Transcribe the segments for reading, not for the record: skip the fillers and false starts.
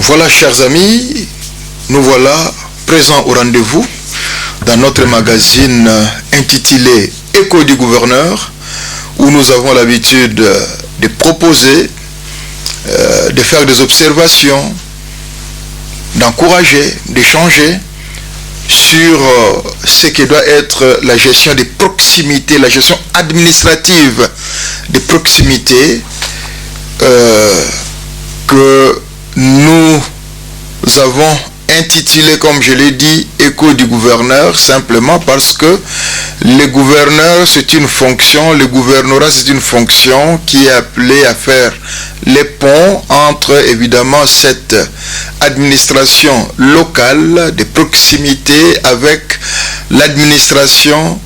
Voilà, chers amis, nous voilà présents au rendez-vous dans notre magazine intitulé Écho du gouverneur, où nous avons l'habitude de proposer, de faire des observations, d'encourager, d'échanger sur ce qui doit être la gestion des proximités, la gestion administrative des proximités que nous avons intitulé, comme je l'ai dit, Écho du gouverneur, simplement parce que le gouverneur, c'est une fonction, le gouvernorat, c'est une fonction qui est appelée à faire les ponts entre, évidemment, cette administration locale de proximité avec l'administration,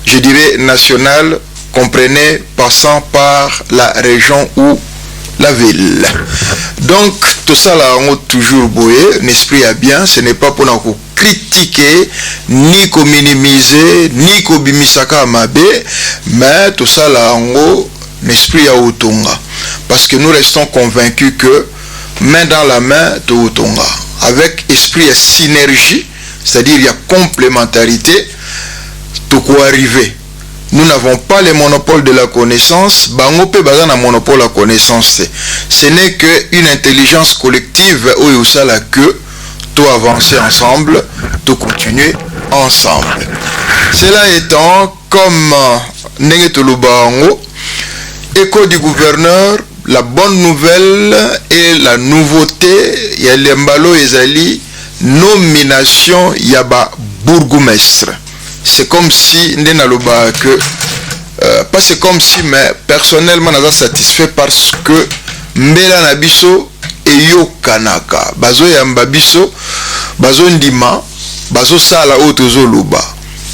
je dirais, nationale, comprenez, passant par la région ou la ville. Donc, tout ça là, on a toujours boyé, l'esprit a bien, ce n'est pas pour nous critiquer, ni qu'on minimiser, ni qu'on bimisaka amabe, mais tout ça là, on a l'esprit à Otonga. Parce que nous restons convaincus que, main dans la main, tout Otonga. Avec esprit à synergie, c'est-à-dire il y a complémentarité, tout quoi arriver. Nous n'avons pas le monopole de la connaissance. Bangope bazan a monopole de la connaissance. Ce n'est qu'une intelligence collective où il y a la queue, tout avancer ensemble, tout continuer ensemble. Cela étant, comme Nengetolubango, Écho du gouverneur, la bonne nouvelle et la nouveauté, il y a l'embalo ezali, nomination yaba bourgmestre. C'est comme si pas c'est comme si, mais personnellement naza satisfait parce que mbela na biso eyo kanaka bazo yamba biso bazo ndima bazo sala o tozo loba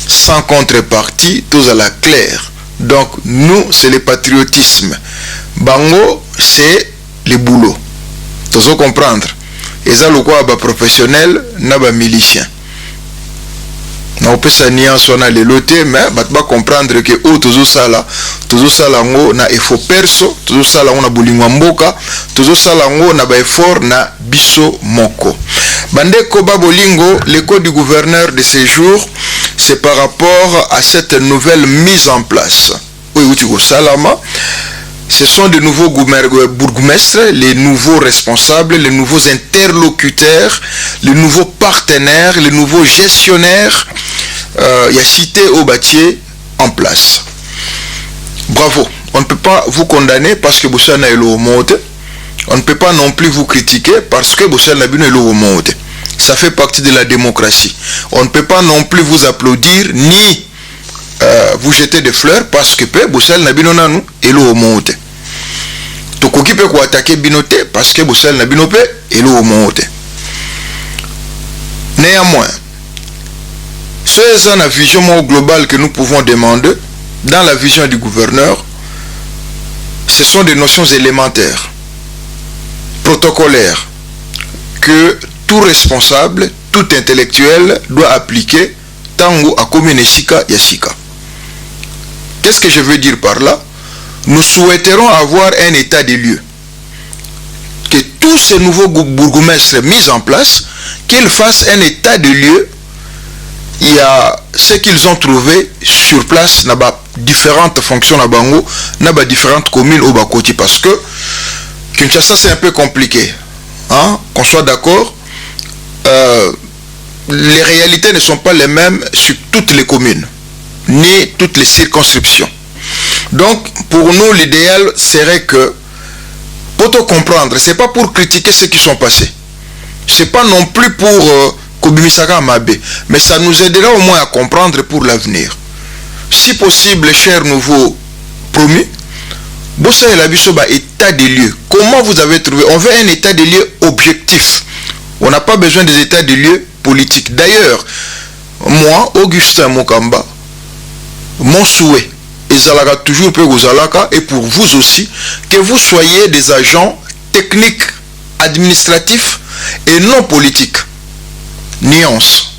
sans contrepartie tous à la claire. Donc nous c'est le patriotisme, bango c'est le boulot, tozo comprendre eza lokwa ba professionnel na ba milicien. Na opesa nuance wana lelo te, mais bat ba comprendre que o tozo sala ngo na effort perso, tozo sala ngo na bolingwa mboka, tozo sala ngo na ba effort na biso moko. Bandeko ba bolingo, l'écho du gouverneur de ces jours, c'est par rapport à cette nouvelle mise en place. Oui, salama. Ce sont de nouveaux bourgmestres, les nouveaux responsables, les nouveaux interlocuteurs, les nouveaux partenaires, les nouveaux gestionnaires. Il y a cité au bâtier en place. Bravo. On ne peut pas vous condamner parce que vous avez le monte. On ne peut pas non plus vous critiquer parce que vous avez le monte. Ça fait partie de la démocratie. On ne peut pas non plus vous applaudir ni vous jeter des fleurs parce que Boussel Nabino Nanou et l'eau monte. Tokoki peut quoi attaquer Binoté parce que Boussel Nabino pe et l'eau monte. Néanmoins, c'est une vision globale que nous pouvons demander dans la vision du gouverneur. Ce sont des notions élémentaires, protocolaires, que tout responsable, tout intellectuel doit appliquer tango à Komenesika Yasika. Qu'est-ce que je veux dire par là? Nous souhaiterons avoir un état des lieux. Que tous ces nouveaux bourgmestres mis en place, qu'ils fassent un état des lieux. Il y a ce qu'ils ont trouvé sur place, naba différentes fonctions na bango, naba différentes communes au Bakoti, parce que Kinshasa c'est un peu compliqué. Hein? Qu'on soit d'accord, les réalités ne sont pas les mêmes sur toutes les communes, ni toutes les circonscriptions. Donc, pour nous, l'idéal serait que, pour te comprendre, c'est pas pour critiquer ceux qui sont passés. C'est pas non plus pour Kobimisaka Mabe, mais ça nous aidera au moins à comprendre pour l'avenir. Si possible, chers nouveaux promus, Bossa et la Bissoba, état des lieux. Comment vous avez trouvé? On veut un état des lieux objectif. On n'a pas besoin des états des lieux politiques. D'ailleurs, moi, Augustin Mokamba, mon souhait, et Zalaka toujours pour Zalaka, et pour vous aussi, que vous soyez des agents techniques, administratifs et non politiques. Nuance.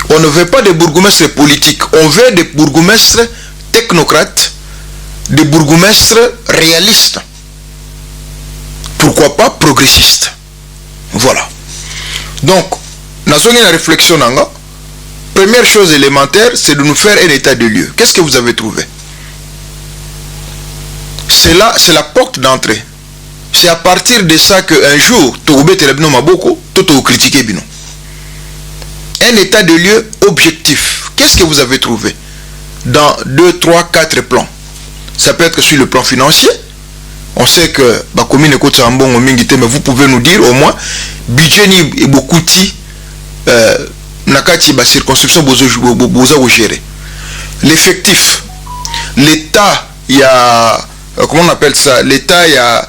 On ne veut pas des bourgmestres politiques, on veut des bourgmestres technocrates, des bourgmestres réalistes. Pourquoi pas progressistes? Voilà. Donc, dans une réflexion, première chose élémentaire, c'est de nous faire un état de lieu. Qu'est-ce que vous avez trouvé? C'est là, c'est la porte d'entrée. C'est à partir de ça qu'un jour, tu critiquer Bino. Un état de lieu objectif. Qu'est-ce que vous avez trouvé dans 2, 3, 4 plans? Ça peut être sur le plan financier. On sait que la commune est côté bon, mais vous pouvez nous dire au moins budget ni beaucoup de nakati ba circonscription bozo gérer. L'effectif, l'état, il y a comment on appelle ça? L'état, il y a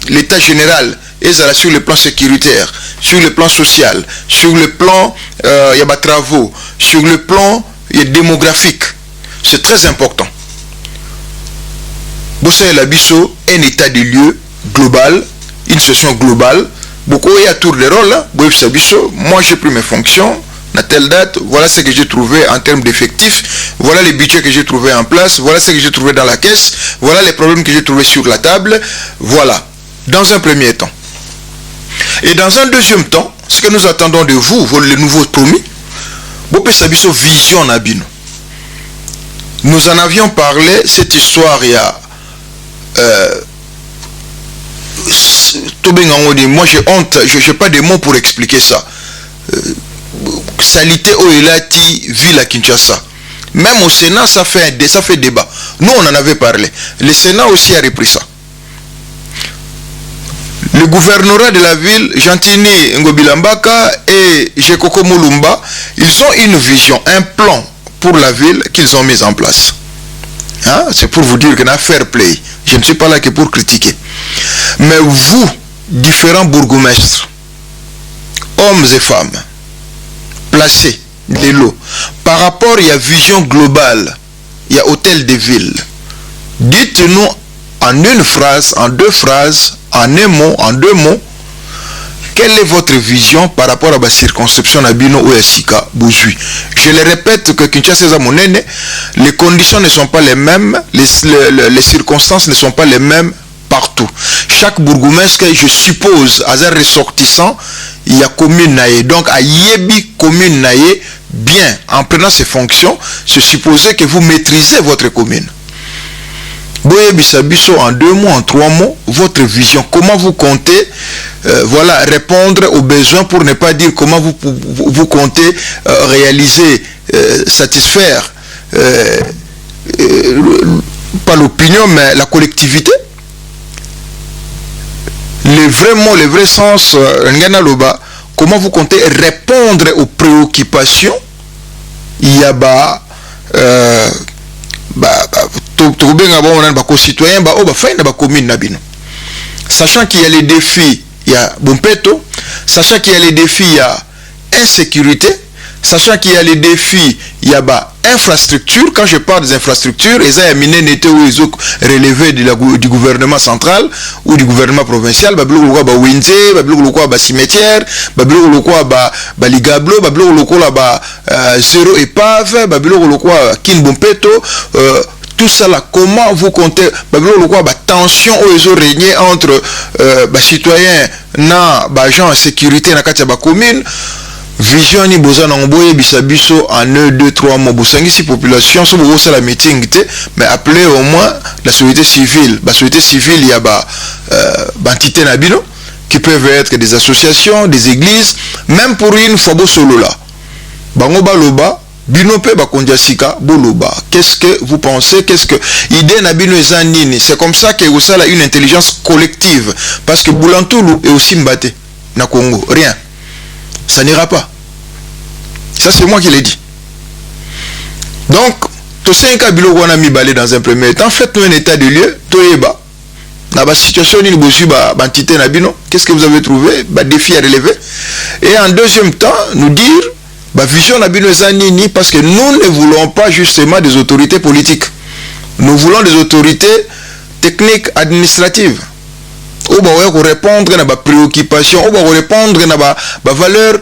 l'état général. Et ça sur le plan sécuritaire, sur le plan social, sur le plan il y a des travaux, sur le plan démographique. C'est très important. Bossa et Labisso, un état de lieu global, une session globale. Beaucoup il y a tour de rôle. Moi j'ai pris mes fonctions à telle date. Voilà ce que j'ai trouvé en termes d'effectifs. Voilà les budgets que j'ai trouvé en place. Voilà ce que j'ai trouvé dans la caisse. Voilà les problèmes que j'ai trouvé sur la table. Voilà. Dans un premier temps. Et dans un deuxième temps, ce que nous attendons de vous, les nouveaux promis, Bopesabiso vision Nabino. Nous en avions parlé, cette histoire, il y a moi j'ai honte, je n'ai pas de mots pour expliquer ça. Salité Oelati, ville à Kinshasa. Même au Sénat, ça fait débat. Nous, on en avait parlé. Le Sénat aussi a repris ça. Le gouvernorat de la ville, Gentini Ngobilambaka et Jekoko Mulumba, ils ont une vision, un plan pour la ville qu'ils ont mis en place. Hein? C'est pour vous dire qu'il y a fair play. Je ne suis pas là que pour critiquer. Mais vous, différents bourgmestres, hommes et femmes, placés, des lots, par rapport à la vision globale, il y a hôtel de ville. Dites-nous en une phrase, en deux phrases, en un mot, en deux mots, quelle est votre vision par rapport à la circonscription Nabino ou Sika Bouzui? Je le répète que Kinshasa Monene, les conditions ne sont pas les mêmes, les circonstances ne sont pas les mêmes partout. Chaque bourgmestre, je suppose, à un ressortissant, il y a commune naïe. Donc, à Yebi commune naïe, bien, en prenant ses fonctions, c'est supposé que vous maîtrisez votre commune. Boye Bisabiso, en 2 mots, en 3 mots, votre vision, comment vous comptez voilà, répondre aux besoins, pour ne pas dire comment vous comptez réaliser, satisfaire pas l'opinion mais la collectivité. Les vrais mots, le vrai sens, comment vous comptez répondre aux préoccupations. Il y a sachant qu'il y a les défis, il y a Bompeto, sachant qu'il y a les défis, il y a insécurité, sachant qu'il y a les défis, il y a infrastructure. Quand je parle des infrastructures, ils ont n'était où ils ont relevé du gouvernement central ou du gouvernement provincial, cimetière, ligablo, zéro épave, kin Bompeto, tout ça là, comment vous comptez tension où ils ont régné entre citoyens na gens en sécurité na katiaba commune. Vision ni boza na ngoboye bisabiso en 1, 2, 3 mots. Bosangi si population so boza la meeting mais appelez au moins la société civile. La société civile, il y a entité nabino qui peuvent être des associations, des églises, même pour une fois bo solo là. Bango baloba binope bakondiasika boloba. Qu'est-ce que vous pensez? Qu'est-ce que idée nabino ezanini? C'est comme ça que vous avez une intelligence collective, parce que Boulantulu est aussi mbaté na Congo. Rien. Ça n'ira pas. Ça, c'est moi qui l'ai dit. Donc, tous ces cas bilo on a mis balé dans un premier temps. Faites-nous un état de lieu. Toyeba. Dans la situation ni bosu entité nabino. Qu'est-ce que vous avez trouvé? Défi à relever. Et en deuxième temps, nous dire vision nabino zanini, parce que nous ne voulons pas justement des autorités politiques. Nous voulons des autorités techniques, administratives. Ou répondre à ma préoccupation, ou répondre à ma valeur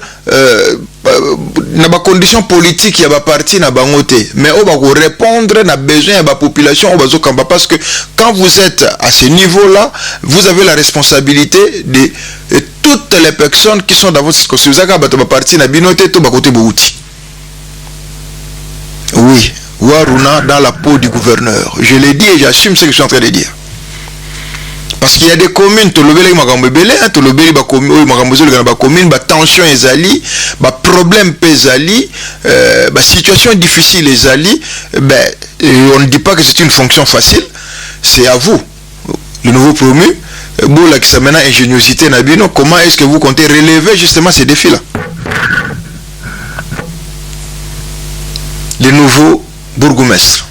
na ba conditions politiques ya ba parti na bangote, mais on va répondre na besoin ya ba population au kamba, parce que quand vous êtes à ce niveau-là, vous avez la responsabilité de toutes les personnes qui sont dans votre circonscription. Ba parti na binote to ba côté bouti. Oui, Waruna dans la peau du gouverneur. Je l'ai dit et j'assume ce que je suis en train de dire. Parce qu'il y a des communes, tu le tension ezali, problème ezali, situation difficile ezali, on ne dit pas que c'est une fonction facile, c'est à vous, le nouveau promu, qui s'amène à ingéniosité nabino, comment est-ce que vous comptez relever justement ces défis-là? Le nouveau bourgmestre.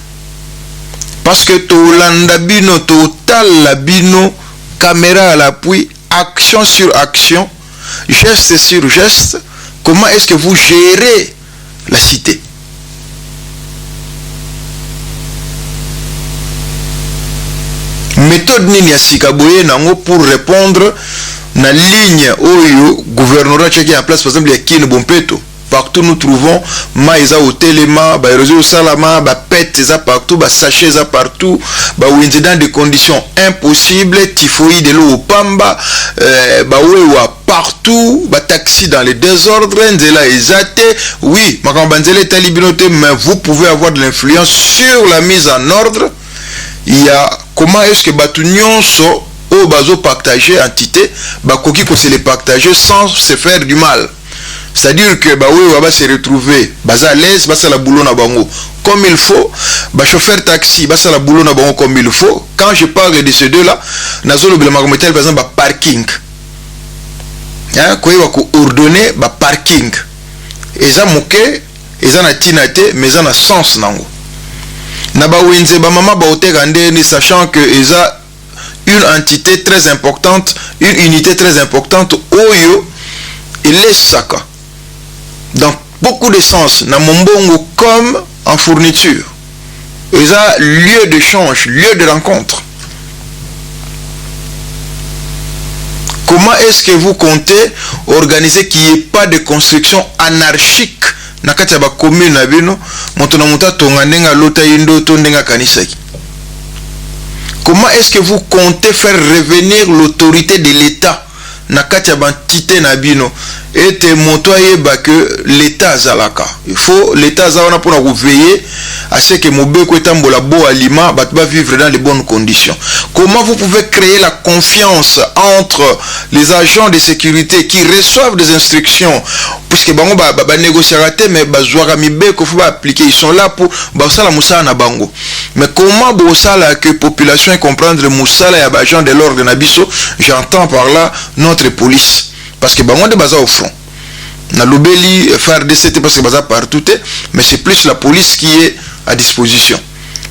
Parce que Tolanda bino, total labino, caméra à l'appui, action sur action, geste sur geste, comment est-ce que vous gérez la cité? Méthode nini ya sikaboye nango pour répondre na ligne oyo gouvernorat qui est en place, par exemple, il y a Kine Bompeto. Partout nous trouvons maïsa au téléma, réseau salama, pète partout, sachet partout, dans des conditions impossibles, typhoïde de l'eau au pamba, partout, taxi dans les désordres, nzela ezate. Oui, mais vous pouvez avoir de l'influence sur la mise en ordre. Il y a comment est-ce que Batunion so au bazo partager entité, koki ko se les partager sans se faire du mal. C'est-à-dire que on va se retrouver à l'aise, la boulot na bango comme il faut, chauffeur taxi, la boulot na bango comme il faut. Quand je parle de ces deux-là, nazolo bela magometel par exemple parking. Hein, quoi va ordonner parking. Eza moke, eza na tinate, mais eza na sens nango. Na ba wenze ba mama ba otegande ni sachant que eza une entité très importante, une unité très importante oyo il est saka. Dans beaucoup de sens, na mombongo comme en fourniture. Et ça, lieu d'échange, lieu de rencontre. Comment est-ce que vous comptez organiser qu'il n'y ait pas de construction anarchique na kati ya ba commune na bino, moto na muta tonga ndenga lota indo to ndenga kanisaki? Comment est-ce que vous comptez faire revenir l'autorité de l'État na kati ya bantité na bino? Et motoye que l'État zalaka. Il faut l'État zalaka pour veiller à ce que Mobeko etambola bo aliment va vivre dans les bonnes conditions. Comment vous pouvez créer la confiance entre les agents de sécurité qui reçoivent des instructions, puisque bango ba négocier mais bazwara mibeko faut appliquer, ils sont là pour basala musala na bango. Mais comment bosala que population comprendre musala ya agent de l'ordre na biso? J'entends par là notre police. Parce que bango de baza au front. Na lobeli FARDC parce que baza partout, mais c'est plus la police qui est à disposition.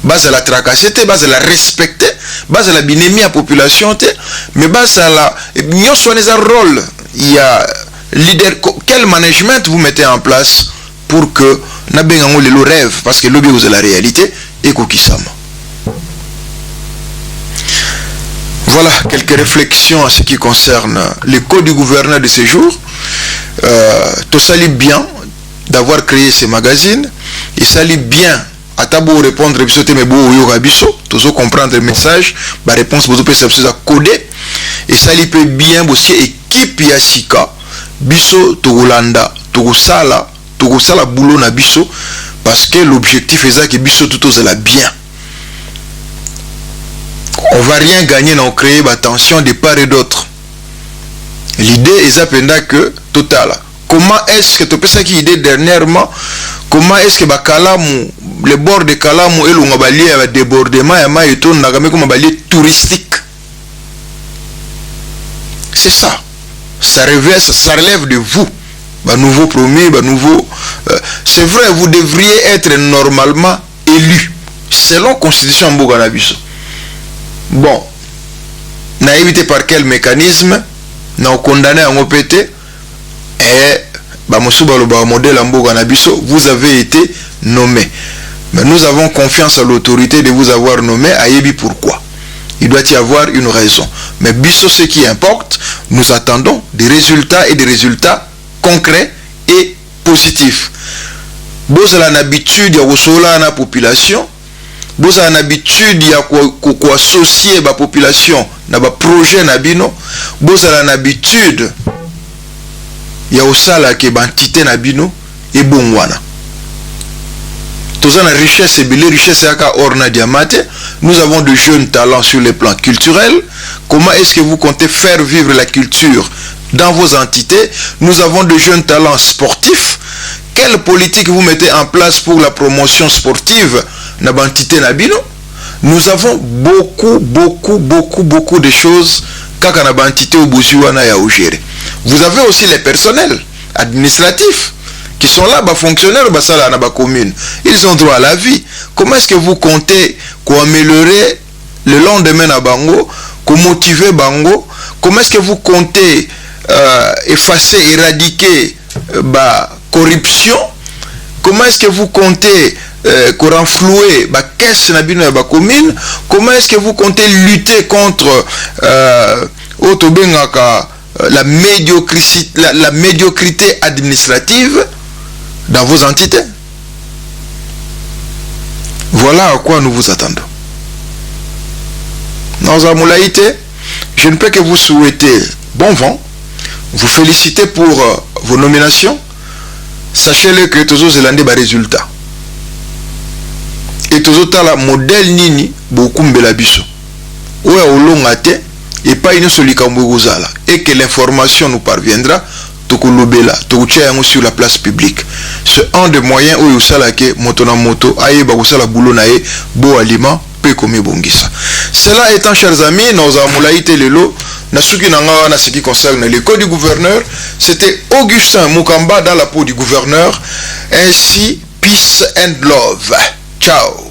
Base à la tracasser, base à la respecter, base à la binémie à population, mais base à la n'y a rôle. Il y a leader, quel management vous mettez en place pour que na bengango le rêve, parce que lobby vous la réalité et kokisama. Voilà quelques réflexions à ce qui concerne le code du gouverneur de ces jours. Tout s'allie bien d'avoir créé ces magazines. Il s'allie bien à tabo répondre mais beau comprendre le message, la réponse vous peut à coder. Et ça peut bien aussi équipe Yasika biso Togolanda Togosala boulot na biso, parce que l'objectif est ça que biso tout la bien. On va rien gagner dans créer attention de part et d'autre. L'idée est que total. Comment est-ce que tu peux ça qui idée dernièrement? Comment est-ce que Kalamu, le bord de Kalamu et l'ongabali avec débordement et maïton n'agame comme un touristique? C'est ça. Ça relève de vous. Nouveau promis, nouveau. C'est vrai, vous devriez être normalement élu selon Constitution Mboganabiso. Bon, n'a évité par quel mécanisme, n'a condamné à ngopete, et modèle vous avez été nommé. Mais nous avons confiance à l'autorité de vous avoir nommé, à Yebi pourquoi. Il doit y avoir une raison. Mais biso, ce qui importe, nous attendons des résultats et des résultats concrets et positif. Vous avez l'habitude de recevoir la population. Vous avez l'habitude de associer la population dans le projet Nabino. Vous avez l'habitude de osala ke bantité Nabino et bon wana. Tous la richesse et les richesses orna diamate. Nous avons de jeunes talents sur le plan culturel. Comment est-ce que vous comptez faire vivre la culture dans vos entités? Nous avons de jeunes talents sportifs. Quelle politique vous mettez en place pour la promotion sportive dans l'entité Nabino? Nous avons beaucoup de choses quand on a entité au Bouzouana et à Ogéré. Vous avez aussi les personnels administratifs qui sont là, fonctionnaires dans la commune. Ils ont droit à la vie. Comment est-ce que vous comptez améliorer le lendemain à Bango, motiver Bango? Comment est-ce que vous comptez effacer, éradiquer la corruption? Comment est-ce que vous comptez renflouer la caisse de la commune? Comment est-ce que vous comptez lutter contre la médiocrité administrative dans vos entités? Voilà à quoi nous vous attendons. Dans Amoulaïté, je ne peux que vous souhaiter bon vent, vous féliciter pour vos nominations. Sachez-le que tous les Zélandais des résultats. Et tous les modèle nini beaucoup mbelabiso. Ou est au long até et pas une seule et que l'information nous parviendra sur la place publique. C'est un des moyens où il salake motona moto aye ba kusala boulot nae bo aliment pe komi bongisa. Cela étant, chers amis, nous avons laïté lelo na suki nanga na ce qui concerne l'école du gouverneur. C'était Augustin Mukamba dans la peau du gouverneur. Ainsi, peace and love. Ciao.